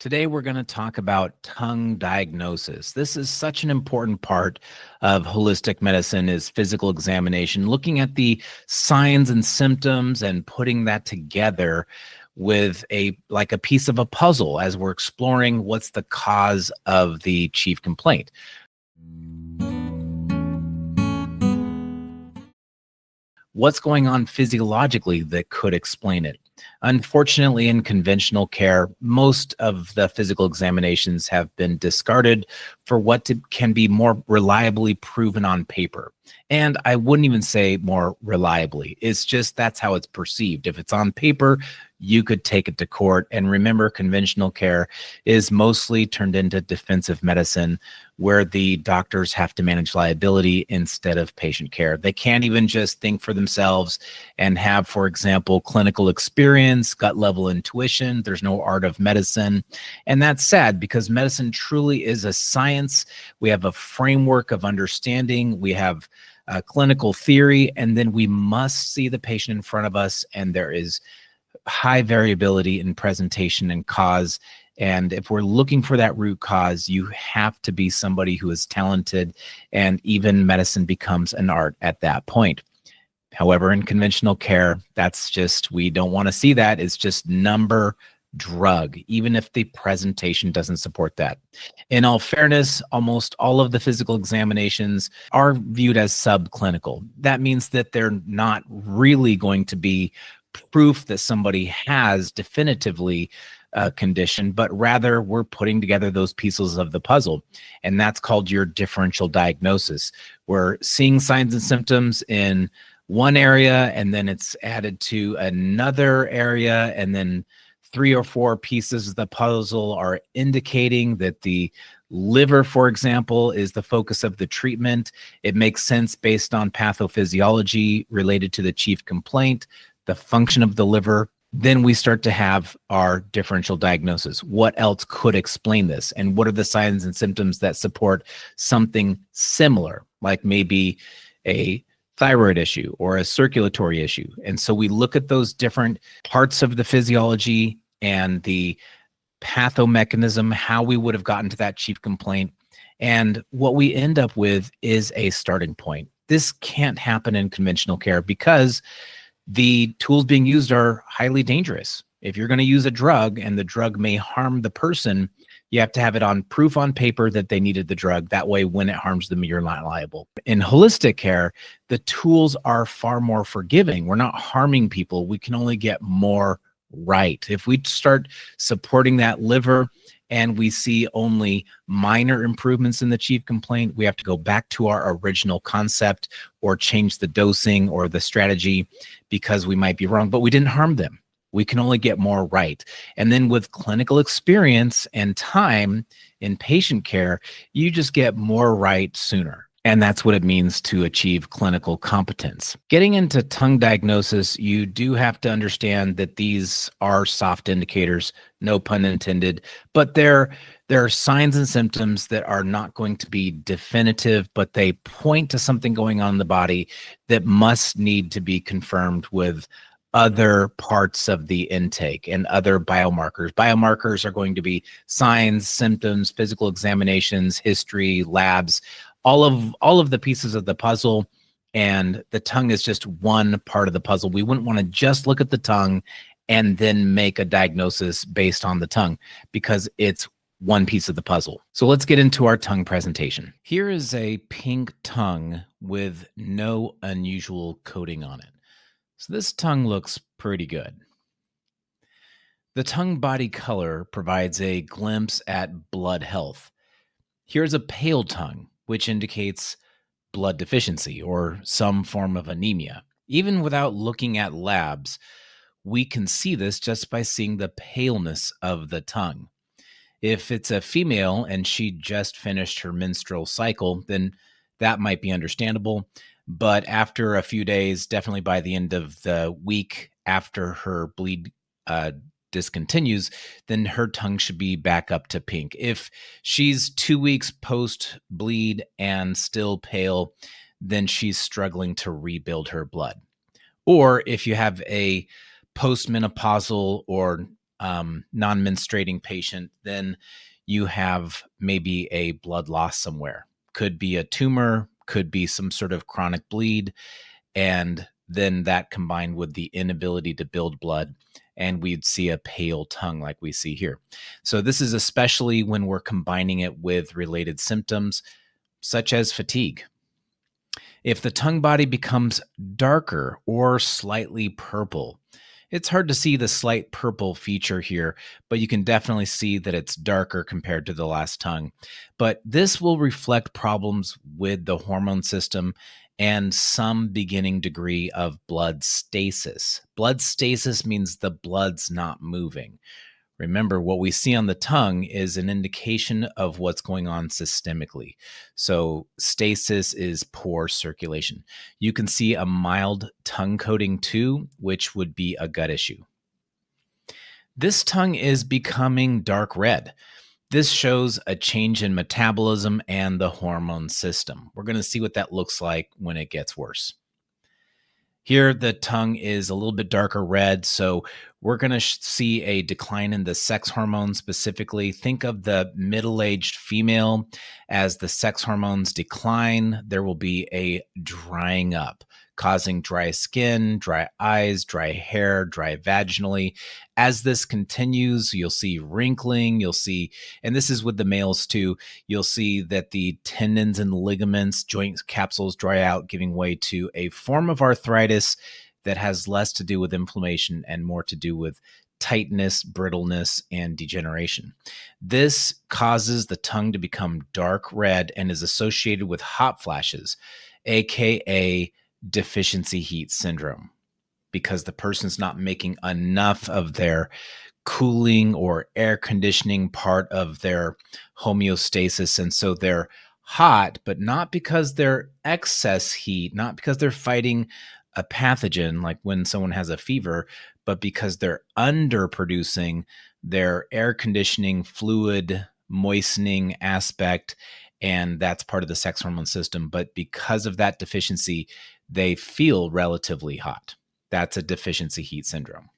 Today, we're going to talk about tongue diagnosis. This is such an important part of holistic medicine is physical examination, looking at the signs and symptoms and putting that together with a piece of a puzzle as we're exploring what's the cause of the chief complaint. What's going on physiologically that could explain it? Unfortunately, in conventional care, most of the physical examinations have been discarded for can be more reliably proven on paper. And I wouldn't even say more reliably. It's just that's how it's perceived. If it's on paper, you could take it to court. And remember, conventional care is mostly turned into defensive medicine, where the doctors have to manage liability instead of patient care. They can't even just think for themselves and have, for example, clinical experience, gut level intuition. There's no art of medicine. And that's sad because medicine truly is a science. We have a framework of understanding. We have clinical theory, and then we must see the patient in front of us, and there is high variability in presentation and cause. And if we're looking for that root cause, you have to be somebody who is talented, and even medicine becomes an art at that point. However, in conventional care, we don't want to see that. It's just number, drug, even if the presentation doesn't support that. In all fairness, almost all of the physical examinations are viewed as subclinical. That means that they're not really going to be proof that somebody has definitively a condition, but rather we're putting together those pieces of the puzzle. And that's called your differential diagnosis. We're seeing signs and symptoms in one area, and then it's added to another area, and then 3 or 4 pieces of the puzzle are indicating that the liver, for example, is the focus of the treatment. It makes sense based on pathophysiology related to the chief complaint, the function of the liver. Then we start to have our differential diagnosis. What else could explain this? And what are the signs and symptoms that support something similar, like maybe a thyroid issue or a circulatory issue? And so we look at those different parts of the physiology and the pathomechanism, how we would have gotten to that chief complaint. And what we end up with is a starting point. This can't happen in conventional care because the tools being used are highly dangerous. If you're going to use a drug and the drug may harm the person, you have to have it on proof on paper that they needed the drug. That way, when it harms them, you're not liable. In holistic care, the tools are far more forgiving. We're not harming people. We can only get more right. If we start supporting that liver and we see only minor improvements in the chief complaint, we have to go back to our original concept or change the dosing or the strategy because we might be wrong, but we didn't harm them. We can only get more right. And then with clinical experience and time in patient care, you just get more right sooner. And that's what it means to achieve clinical competence. Getting into tongue diagnosis, you do have to understand that these are soft indicators, no pun intended, but there are signs and symptoms that are not going to be definitive, but they point to something going on in the body that must need to be confirmed with other parts of the intake and other biomarkers. Biomarkers are going to be signs, symptoms, physical examinations, history, labs, all of the pieces of the puzzle. And the tongue is just one part of the puzzle. We wouldn't want to just look at the tongue and then make a diagnosis based on the tongue because it's one piece of the puzzle. So let's get into our tongue presentation. Here is a pink tongue with no unusual coating on it. So this tongue looks pretty good. The tongue body color provides a glimpse at blood health. Here's a pale tongue, which indicates blood deficiency or some form of anemia. Even without looking at labs, we can see this just by seeing the paleness of the tongue. If it's a female and she just finished her menstrual cycle, then that might be understandable. But after a few days, definitely by the end of the week after her bleed discontinues, then her tongue should be back up to pink. If she's 2 weeks post bleed and still pale, then she's struggling to rebuild her blood. Or if you have a postmenopausal or non-menstruating patient, then you have maybe a blood loss somewhere. Could be a tumor, could be some sort of chronic bleed, and then that combined with the inability to build blood, and we'd see a pale tongue like we see here. So this is especially when we're combining it with related symptoms such as fatigue. If the tongue body becomes darker or slightly purple, it's hard to see the slight purple feature here, but you can definitely see that it's darker compared to the last tongue. But this will reflect problems with the hormone system and some beginning degree of blood stasis. Blood stasis means the blood's not moving. Remember, what we see on the tongue is an indication of what's going on systemically. So, stasis is poor circulation. You can see a mild tongue coating too, which would be a gut issue. This tongue is becoming dark red. This shows a change in metabolism and the hormone system. We're going to see what that looks like when it gets worse. Here, the tongue is a little bit darker red, so we're going to see a decline in the sex hormones specifically. Think of the middle-aged female. As the sex hormones decline, there will be a drying up, causing dry skin, dry eyes, dry hair, dry vaginally. As this continues, you'll see wrinkling, you'll see, and this is with the males too, you'll see that the tendons and ligaments, joint capsules dry out, giving way to a form of arthritis that has less to do with inflammation and more to do with tightness, brittleness, and degeneration. This causes the tongue to become dark red and is associated with hot flashes, aka deficiency heat syndrome, because the person's not making enough of their cooling or air conditioning part of their homeostasis. And so they're hot, but not because they're excess heat, not because they're fighting a pathogen like when someone has a fever, but because they're underproducing their air conditioning fluid moistening aspect. And that's part of the sex hormone system. But because of that deficiency, they feel relatively hot. That's a deficiency heat syndrome.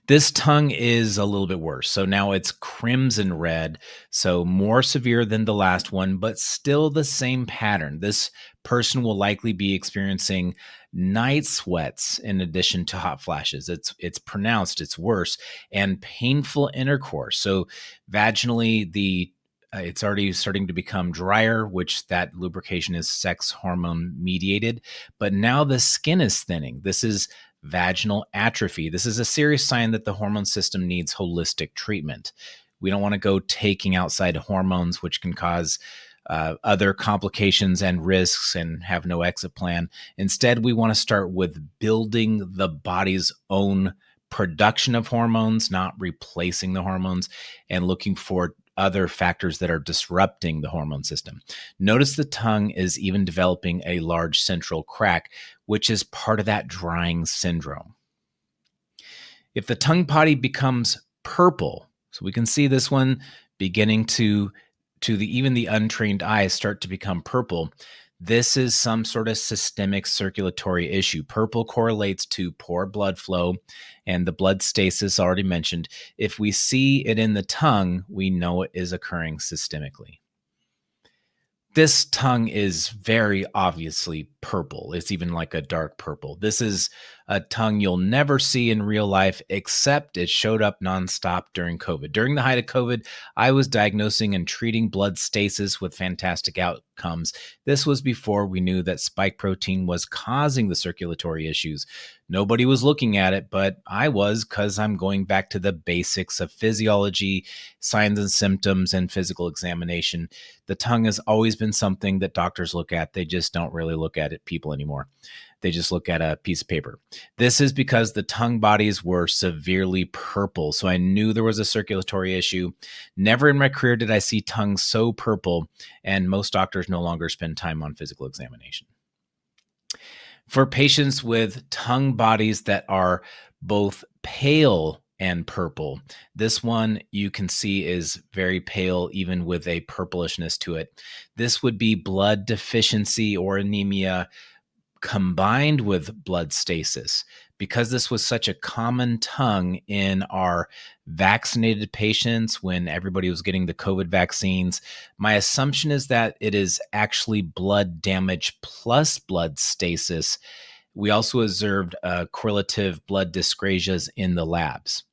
This tongue is a little bit worse. So now it's crimson red, so more severe than the last one, but still the same pattern. This person will likely be experiencing night sweats in addition to hot flashes. It's pronounced, it's worse, and painful intercourse. So vaginally, it's already starting to become drier, which that lubrication is sex hormone mediated. But now the skin is thinning. This is vaginal atrophy. This is a serious sign that the hormone system needs holistic treatment. We don't want to go taking outside hormones, which can cause other complications and risks and have no exit plan. Instead, we want to start with building the body's own production of hormones, not replacing the hormones, and looking for other factors that are disrupting the hormone system. Notice the tongue is even developing a large central crack, which is part of that drying syndrome. If the tongue body becomes purple, so we can see this one beginning to even the untrained eyes start to become purple. This is some sort of systemic circulatory issue. Purple correlates to poor blood flow and the blood stasis already mentioned. If we see it in the tongue, we know it is occurring systemically. This tongue is very obviously purple. It's even like a dark purple. This is a tongue you'll never see in real life, except it showed up nonstop during COVID. During the height of COVID, I was diagnosing and treating blood stasis with fantastic outcomes. This was before we knew that spike protein was causing the circulatory issues. Nobody was looking at it, but I was, because I'm going back to the basics of physiology, signs and symptoms, and physical examination. The tongue has always been something that doctors look at. They just don't really look at it, people anymore. They just look at a piece of paper. This is because the tongue bodies were severely purple. So I knew there was a circulatory issue. Never in my career did I see tongues so purple, and most doctors no longer spend time on physical examination. For patients with tongue bodies that are both pale and purple, this one you can see is very pale, even with a purplishness to it. This would be blood deficiency or anemia combined with blood stasis, Because this was such a common tongue in our vaccinated patients when everybody was getting the COVID vaccines, my assumption is that it is actually blood damage plus blood stasis. We also observed correlative blood dyscrasias in the labs.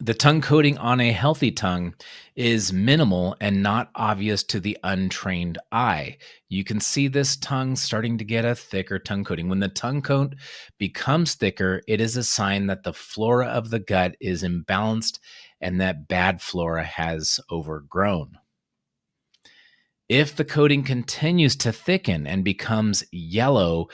The tongue coating on a healthy tongue is minimal and not obvious to the untrained eye. You can see this tongue starting to get a thicker tongue coating. When the tongue coat becomes thicker, it is a sign that the flora of the gut is imbalanced and that bad flora has overgrown. If the coating continues to thicken and becomes yellow,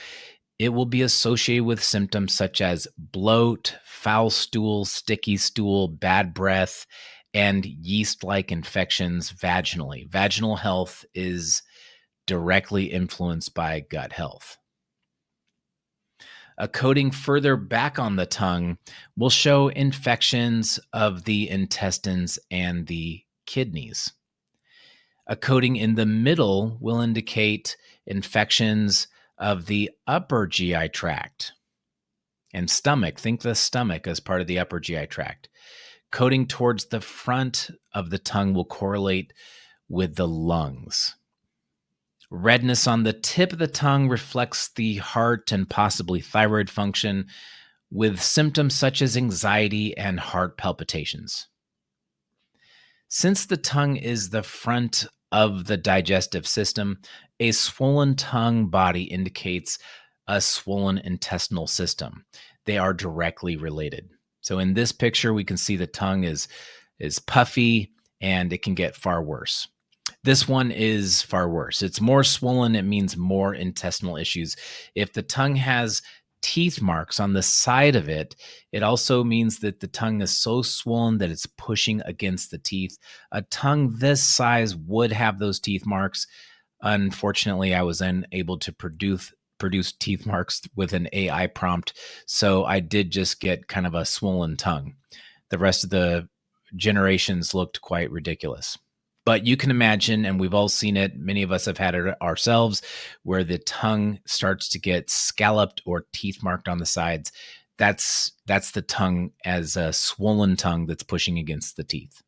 it will be associated with symptoms such as bloat, foul stool, sticky stool, bad breath, and yeast-like infections vaginally. Vaginal health is directly influenced by gut health. A coating further back on the tongue will show infections of the intestines and the kidneys. A coating in the middle will indicate infections of the upper GI tract and stomach. Think the stomach as part of the upper GI tract. Coating towards the front of the tongue will correlate with the lungs. Redness on the tip of the tongue reflects the heart and possibly thyroid function, with symptoms such as anxiety and heart palpitations. Since the tongue is the front of the digestive system, a swollen tongue body indicates a swollen intestinal system. They are directly related. So in this picture, we can see the tongue is puffy and it can get far worse. This one is far worse. It's more swollen. It means more intestinal issues. If the tongue has teeth marks on the side of it, it also means that the tongue is so swollen that it's pushing against the teeth. A tongue this size would have those teeth marks. Unfortunately, I was unable to produce teeth marks with an AI prompt, so I did just get kind of a swollen tongue. The rest of the generations looked quite ridiculous. But you can imagine, and we've all seen it, many of us have had it ourselves, where the tongue starts to get scalloped or teeth marked on the sides. That's the tongue as a swollen tongue that's pushing against the teeth.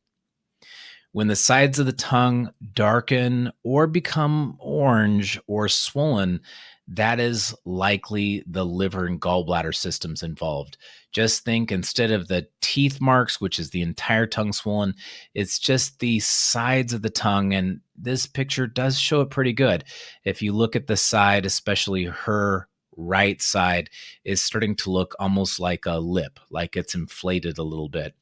When the sides of the tongue darken or become orange or swollen, that is likely the liver and gallbladder systems involved. Just think, instead of the teeth marks, which is the entire tongue swollen, it's just the sides of the tongue. And this picture does show it pretty good. If you look at the side, especially her right side, is starting to look almost like a lip, like it's inflated a little bit.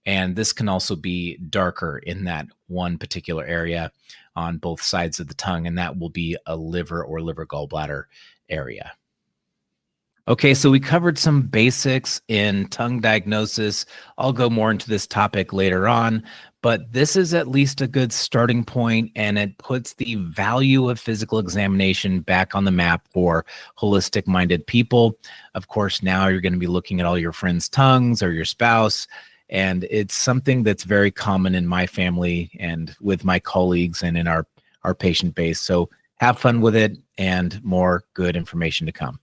And this can also be darker in that one particular area on both sides of the tongue, and that will be a liver or liver gallbladder area. Okay, so we covered some basics in tongue diagnosis. I'll go more into this topic later on, but this is at least a good starting point, and it puts the value of physical examination back on the map for holistic-minded people. Of course, now you're going to be looking at all your friends' tongues or your spouse, and it's something that's very common in my family and with my colleagues and in our patient base. So have fun with it, and more good information to come.